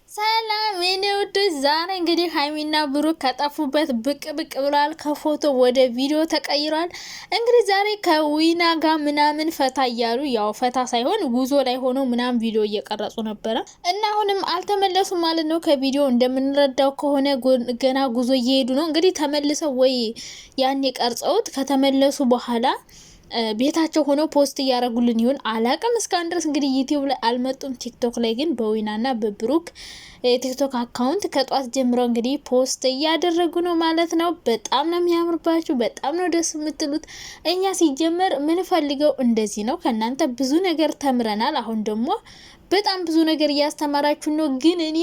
ሰላም የኔ ውዶች፣ ዛሬ እንግዲህ ሀይሚና ብሩክ ከጠፉበት ብቅ ብሏል። ከፎቶ ወደ ቪዲዮ ተቀይሯል። እንግዲህ ዛሬ ከዊና ጋር ምናምን ፈታ እያሉ ያው ፈታ ሳይሆን ጉዞ ላይ ሆኖ ምናምን ቪዲዮ እየቀረጹ ነበረ እና አሁንም አልተመለሱም ማለት ነው። ከቪዲዮ እንደምንረዳው ከሆነ ገና ጉዞ እየሄዱ ነው። እንግዲህ ተመልሰው ወይ ያኔ ቀርጸውት ከተመለሱ በኋላ ቤታቸው ሆኖ ፖስት እያደረጉልን ይሁን አላቅም። እስካሁን ድረስ እንግዲህ ዩቲዩብ ላይ አልመጡም። ቲክቶክ ላይ ግን በዊናና በብሩክ የቲክቶክ አካውንት ከጧት ጀምሮ እንግዲህ ፖስት እያደረጉ ነው ማለት ነው። በጣም ነው የሚያምርባችሁ፣ በጣም ነው ደስ የምትሉት። እኛ ሲጀመር ምንፈልገው እንደዚህ ነው። ከእናንተ ብዙ ነገር ተምረናል። አሁን ደግሞ በጣም ብዙ ነገር እያስተማራችሁ ነው። ግን እኔ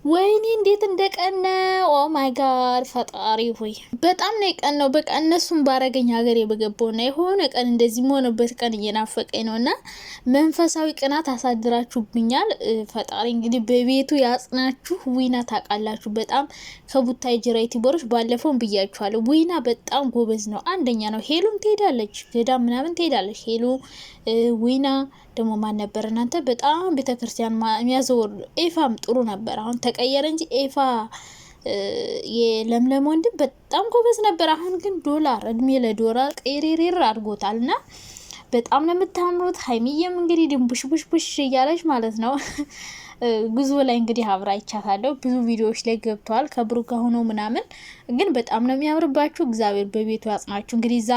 ወይኔ እንዴት እንደቀነ ኦ ማይ ጋድ ፈጣሪ ሆይ በጣም ነው የቀነው። በቃ እነሱም ባረገኝ ሀገር የበገባውና የሆነ ቀን እንደዚህ መሆንበት ቀን እየናፈቀኝ ነው። እና መንፈሳዊ ቅናት አሳድራችሁብኛል። ፈጣሪ እንግዲህ በቤቱ ያጽናችሁ። ዊና ታውቃላችሁ፣ በጣም ከቡታይ ጅራይቲ ቦሮች ባለፈውን ብያችኋለሁ። ዊና በጣም ጎበዝ ነው፣ አንደኛ ነው። ሄሉም ትሄዳለች፣ ገዳም ምናምን ትሄዳለች። ሄሉ ዊና ደግሞ ማን ነበር እናንተ በጣም ቤተክርስቲያን የሚያዘወር ኤፋም ጥሩ ነበር። አሁን ተቀየረ እንጂ ኤፋ የለምለም ወንድም በጣም ጎበዝ ነበር። አሁን ግን ዶላር እድሜ ለዶላር ቀሪሪር አድርጎታል። እና በጣም ነው የምታምሩት። ሀይሚዬም እንግዲህ ድንቡሽ ቡሽ ቡሽ እያለች ማለት ነው። ጉዞ ላይ እንግዲህ አብራ ይቻታለሁ። ብዙ ቪዲዮዎች ላይ ገብተዋል ከብሩክ ጋር ሆኖ ምናምን። ግን በጣም ነው የሚያምርባችሁ። እግዚአብሔር በቤቱ ያጽናችሁ። እንግዲህ እዛ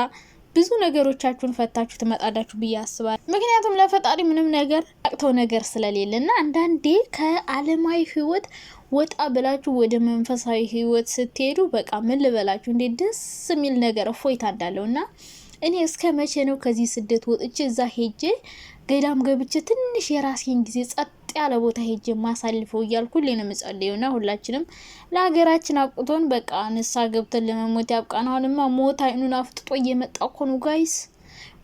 ብዙ ነገሮቻችሁን ፈታችሁ ትመጣላችሁ ብዬ አስባለሁ። ምክንያቱም ለፈጣሪ ምንም ነገር አቅተው ነገር ስለሌለ እና አንዳንዴ ከአለማዊ ህይወት ወጣ ብላችሁ ወደ መንፈሳዊ ህይወት ስትሄዱ በቃ ምን ልበላችሁ እንዴ ደስ የሚል ነገር እፎይታ እንዳለው እና እኔ እስከ መቼ ነው ከዚህ ስደት ወጥቼ እዛ ሄጄ ገዳም ገብቼ ትንሽ የራሴን ጊዜ ጸጥ ያለ ቦታ ሄጄ ማሳልፈው እያልኩ ሁሌ ነው የምጸልየውና ሁላችንም ለሀገራችን አብቅቶን በቃ ንሳ ገብተን ለመሞት ያብቃን። አሁንማ ሞት አይኑን አፍጥጦ እየመጣ እኮ ነው ጋይስ፣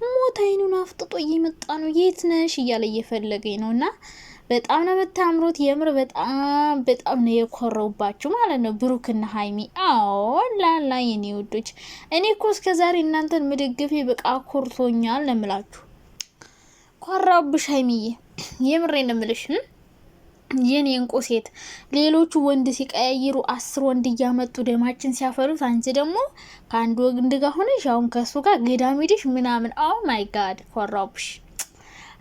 ሞት አይኑን አፍጥጦ እየመጣ ነው። የት ነሽ እያለ እየፈለገኝ ነውና በጣም ነው የምታምሩት። የምር በጣም ነው የኮረውባችሁ ማለት ነው ብሩክና ሀይሚ። አዎ ላላ የኔ ውዶች፣ እኔ እኮ እስከዛሬ እናንተን መደገፌ በቃ ኮርቶኛል ለምላችሁ። ኮራብሽ ሀይሚዬ፣ የምሬን እምልሽ የኔ እንቁ ሴት። ሌሎቹ ወንድ ሲቀያይሩ 10 ወንድ እያመጡ ደማችን ሲያፈሩት፣ አንቺ ደግሞ ከአንድ ወንድ ጋር ሆነሽ አሁን ከሱ ጋር ገዳም ሄደሽ ምናምን። ኦ ማይ ጋድ ኮራብሽ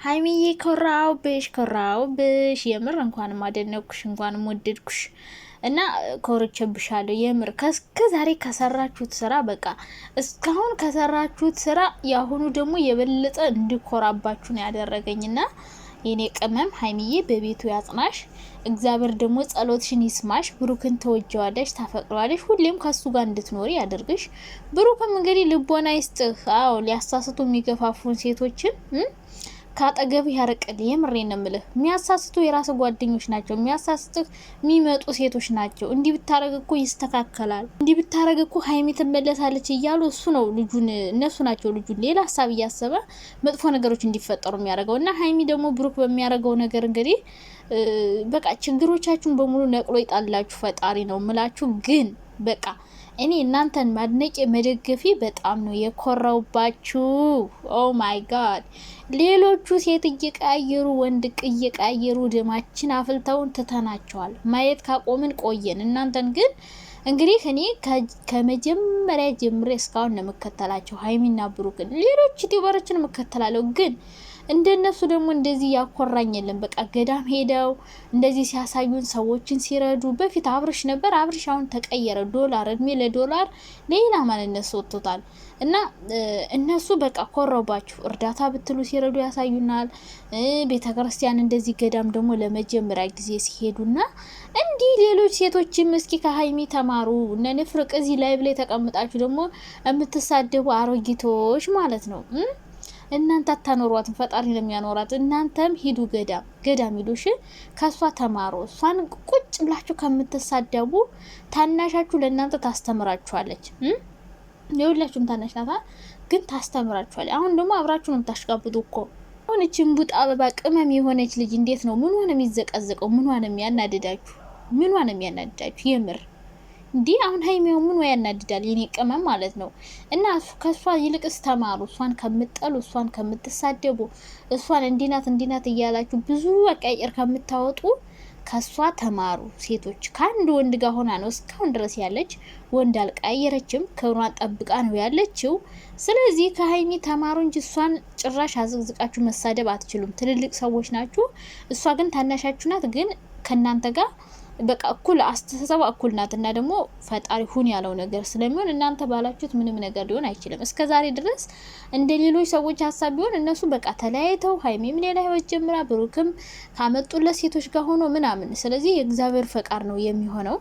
ሀይሚዬ፣ ኮራውብሽ። የምር እንኳንም አደነኩሽ፣ እንኳንም ወደድኩሽ እና ኮርቼብሻለሁ። የምር ከዛሬ ከሰራችሁት ስራ በቃ እስካሁን ከሰራችሁት ስራ ያሁኑ ደግሞ የበለጠ እንድኮራባችሁ ነው ያደረገኝና የኔ ቅመም ሀይሚዬ በቤቱ ያጽናሽ። እግዚአብሔር ደግሞ ጸሎትሽን ይስማሽ። ብሩክን ተወጀዋለሽ፣ ታፈቅረዋለሽ። ሁሌም ከሱ ጋር እንድትኖሪ ያደርግሽ። ብሩክም እንግዲህ ልቦና ይስጥህ። አዎ ሊያሳስቱ የሚገፋፉን ሴቶችን ካጠገብህ ያርቅልህ። የምሬን ነው የምልህ። የሚያሳስቱ የራስ ጓደኞች ናቸው። የሚያሳስቱህ የሚመጡ ሴቶች ናቸው። እንዲህ ብታረግ እኮ ይስተካከላል፣ እንዲህ ብታረግ እኮ ሀይሚ ትመለሳለች እያሉ እነሱ ናቸው ልጁን ሌላ ሀሳብ እያሰበ መጥፎ ነገሮች እንዲፈጠሩ የሚያደርገው። እና ሀይሚ ደግሞ ብሩክ በሚያደርገው ነገር እንግዲህ በቃ ችግሮቻችሁን በሙሉ ነቅሎ ይጣላችሁ ፈጣሪ ነው ምላችሁ። ግን በቃ እኔ እናንተን ማድነቅ መደገፊ በጣም ነው የኮራውባችሁ። ኦ ማይ ጋድ ሌሎቹ ሴት እየቀያየሩ ወንድ እየቀያየሩ ደማችን አፍልተውን ትተናቸዋል። ማየት ካቆምን ቆየን። እናንተን ግን እንግዲህ እኔ ከመጀመሪያ ጀምሬ እስካሁን ነው የምከተላቸው ሀይሚና ብሩክን። ሌሎች ዩቲዩበሮችን የምከተላለሁ ግን እንደነሱ ደግሞ እንደዚህ ያኮራኝ የለም። በቃ ገዳም ሄደው እንደዚህ ሲያሳዩን ሰዎችን ሲረዱ። በፊት አብርሽ ነበር፣ አብርሽ አሁን ተቀየረ። ዶላር እድሜ ለዶላር ሌላ ማንነት ሰጥቶታል። እና እነሱ በቃ ኮረባችሁ። እርዳታ ብትሉ ሲረዱ ያሳዩናል። ቤተክርስቲያን እንደዚህ ገዳም ደግሞ ለመጀመሪያ ጊዜ ሲሄዱና እንዲህ ሌሎች ሴቶችም እስኪ ከሀይሚ ተማሩ። እነ ንፍርቅ እዚህ ላይ ብለ ተቀምጣችሁ ደግሞ የምትሳደቡ አሮጊቶች ማለት ነው። እናንተ አታኖሯትም፣ ፈጣሪ ነው የሚያኖራት። እናንተም ሂዱ ገዳም ሂዱ። እሺ ከሷ ተማሩ። እሷን ቁጭ ብላችሁ ከምትሳደቡ ታናሻችሁ ለእናንተ ታስተምራችኋለች። የሁላችሁም ታናሽ ናታ፣ ግን ታስተምራችኋለች። አሁን ደግሞ አብራችሁ ነው የምታሽቃብጡ እኮ። አሁን እቺን ቡጥ አበባ ቅመም የሆነች ልጅ እንዴት ነው ምኗ ነው የሚዘቀዘቀው? ምኗ ነው የሚያናድዳችሁ? የምር እንዲህ አሁን ሀይሚው ምን ወይ ያናድዳል የኔ ቅመም ማለት ነው። እና ከሷ ይልቅስ ተማሩ። እሷን ከምትጠሉ፣ እሷን ከምትሳደቡ፣ እሷን እንዲናት እያላችሁ ብዙ አቀያየር ከምታወጡ ከሷ ተማሩ ሴቶች። ከአንድ ወንድ ጋር ሆና ነው እስካሁን ድረስ ያለች፣ ወንድ አልቀየረችም፣ ክብሯን ጠብቃ ነው ያለችው። ስለዚህ ከሀይሚ ተማሩ እንጂ እሷን ጭራሽ አዝቅዝቃችሁ መሳደብ አትችሉም። ትልልቅ ሰዎች ናችሁ። እሷ ግን ታናሻችሁ ናት። ግን ከእናንተ ጋር በቃ እኩል አስተሳሰብ እኩል ናት። እና ደግሞ ፈጣሪ ሁን ያለው ነገር ስለሚሆን እናንተ ባላችሁት ምንም ነገር ሊሆን አይችልም። እስከ ዛሬ ድረስ እንደ ሌሎች ሰዎች ሀሳብ ቢሆን እነሱ በቃ ተለያይተው ሀይሚም ሌላ ህይወት ጀምራ ብሩክም ካመጡለት ሴቶች ጋር ሆኖ ምናምን። ስለዚህ የእግዚአብሔር ፈቃድ ነው የሚሆነው።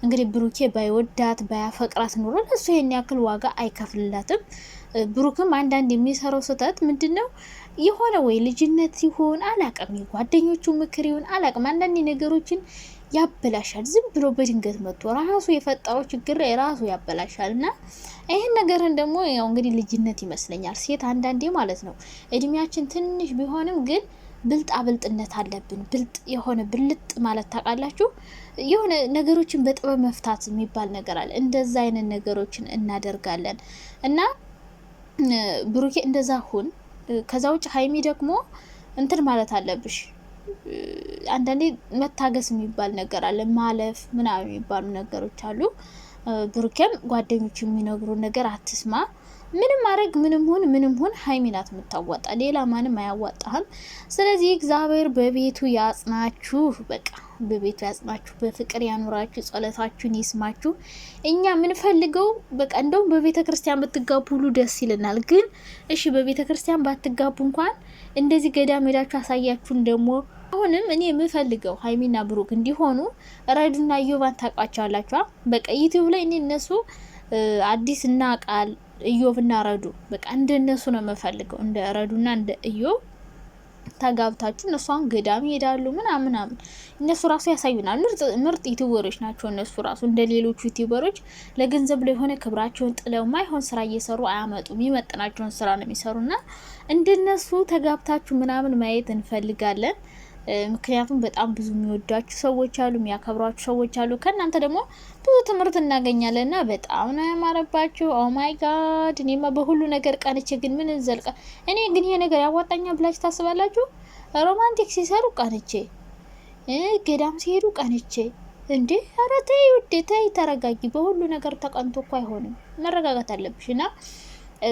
እንግዲህ ብሩኬ ባይወዳት ባያፈቅራት ኑሮ ለሱ ይሄን ያክል ዋጋ አይከፍልላትም። ብሩክም አንዳንድ የሚሰራው ስህተት ምንድነው የሆነ ወይ ልጅነት ይሆን አላቅም፣ ጓደኞቹ ምክር ይሆን አላቅም፣ አንዳንድ ነገሮችን ያበላሻል። ዝም ብሎ በድንገት መጥቶ ራሱ የፈጠረው ችግር ላይ ራሱ ያበላሻል። እና ይህን ነገርን ደግሞ ያው እንግዲህ ልጅነት ይመስለኛል። ሴት አንዳንዴ ማለት ነው እድሜያችን ትንሽ ቢሆንም ግን ብልጣብልጥነት አለብን። ብልጥ የሆነ ብልጥ ማለት ታውቃላችሁ፣ የሆነ ነገሮችን በጥበብ መፍታት የሚባል ነገር አለ። እንደዛ አይነት ነገሮችን እናደርጋለን። እና ብሩኬ እንደዛ ሁን። ከዛ ውጭ ሀይሚ ደግሞ እንትን ማለት አለብሽ። አንዳንዴ መታገስ የሚባል ነገር አለ፣ ማለፍ ምናምን የሚባሉ ነገሮች አሉ። ብሩኬም ጓደኞቹ የሚነግሩ ነገር አትስማ። ምንም ማድረግ ምንም ሆን ሀይሚ ናት የምታዋጣ፣ ሌላ ማንም አያዋጣህም። ስለዚህ እግዚአብሔር በቤቱ ያጽናችሁ፣ በቃ በቤቱ ያጽናችሁ፣ በፍቅር ያኑራችሁ፣ ጸሎታችሁን ይስማችሁ። እኛ የምንፈልገው በቃ እንደውም በቤተ ክርስቲያን ብትጋቡ ሁሉ ደስ ይለናል። ግን እሺ በቤተ ክርስቲያን ባትጋቡ እንኳን እንደዚህ ገዳም ሄዳችሁ አሳያችሁን። ደግሞ አሁንም እኔ የምፈልገው ሀይሚና ብሩክ እንዲሆኑ ረዱና ኢዮባን ታውቃቸዋላችሁ። በቃ ዩቲዩብ ላይ እኔ እነሱ አዲስ እና ቃል ኢዮብና ረዱ በቃ እንደነሱ ነው የምፈልገው። እንደ ረዱና እንደ ኢዮብ ተጋብታችሁ እነሷን ገዳም ይሄዳሉ ምናምን እነሱ ራሱ ያሳዩናል። ምርጥ ዩቲዩበሮች ናቸው እነሱ ራሱ። እንደ ሌሎቹ ዩቲዩበሮች ለገንዘብ ላይ ሆነ ክብራቸውን ጥለው ማይሆን ስራ እየሰሩ አያመጡም። የሚመጥናቸውን ስራ ነው የሚሰሩና እንደነሱ ተጋብታችሁ ምናምን ማየት እንፈልጋለን። ምክንያቱም በጣም ብዙ የሚወዷችሁ ሰዎች አሉ፣ የሚያከብሯችሁ ሰዎች አሉ። ከእናንተ ደግሞ ብዙ ትምህርት እናገኛለን እና በጣም ነው ያማረባችሁ። ኦ ማይ ጋድ! እኔማ በሁሉ ነገር ቀንቼ ግን ምን እንዘልቃ። እኔ ግን ይሄ ነገር ያዋጣኛል ብላችሁ ታስባላችሁ? ሮማንቲክ ሲሰሩ ቀንቼ፣ ገዳም ሲሄዱ ቀንቼ። እንዴ ኧረ ተይ ውዴ ተይ፣ ተረጋጊ። በሁሉ ነገር ተቀንቶ እኮ አይሆንም፣ መረጋጋት አለብሽ። እና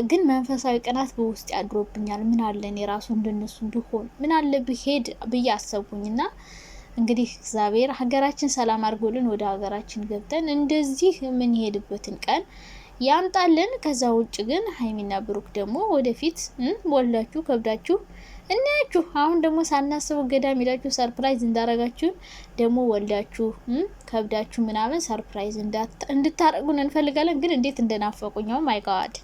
ግን መንፈሳዊ ቅናት በውስጥ ያድሮብኛል። ምን አለ እኔ ራሱ እንደነሱ ቢሆን ምን አለ ብሄድ ብዬ አሰብኩኝና እንግዲህ እግዚአብሔር ሀገራችን ሰላም አድርጎልን ወደ ሀገራችን ገብተን እንደዚህ የምንሄድበትን ቀን ያምጣልን። ከዛ ውጭ ግን ሀይሚና ብሩክ ደግሞ ወደፊት ወልዳችሁ ከብዳችሁ እናያችሁ። አሁን ደግሞ ሳናስበው ገዳም ሄዳችሁ ሰርፕራይዝ እንዳረጋችሁ ደግሞ ወልዳችሁ ከብዳችሁ ምናምን ሰርፕራይዝ እንድታረጉን እንፈልጋለን። ግን እንዴት እንደናፈቁኝ ማይ ጋድ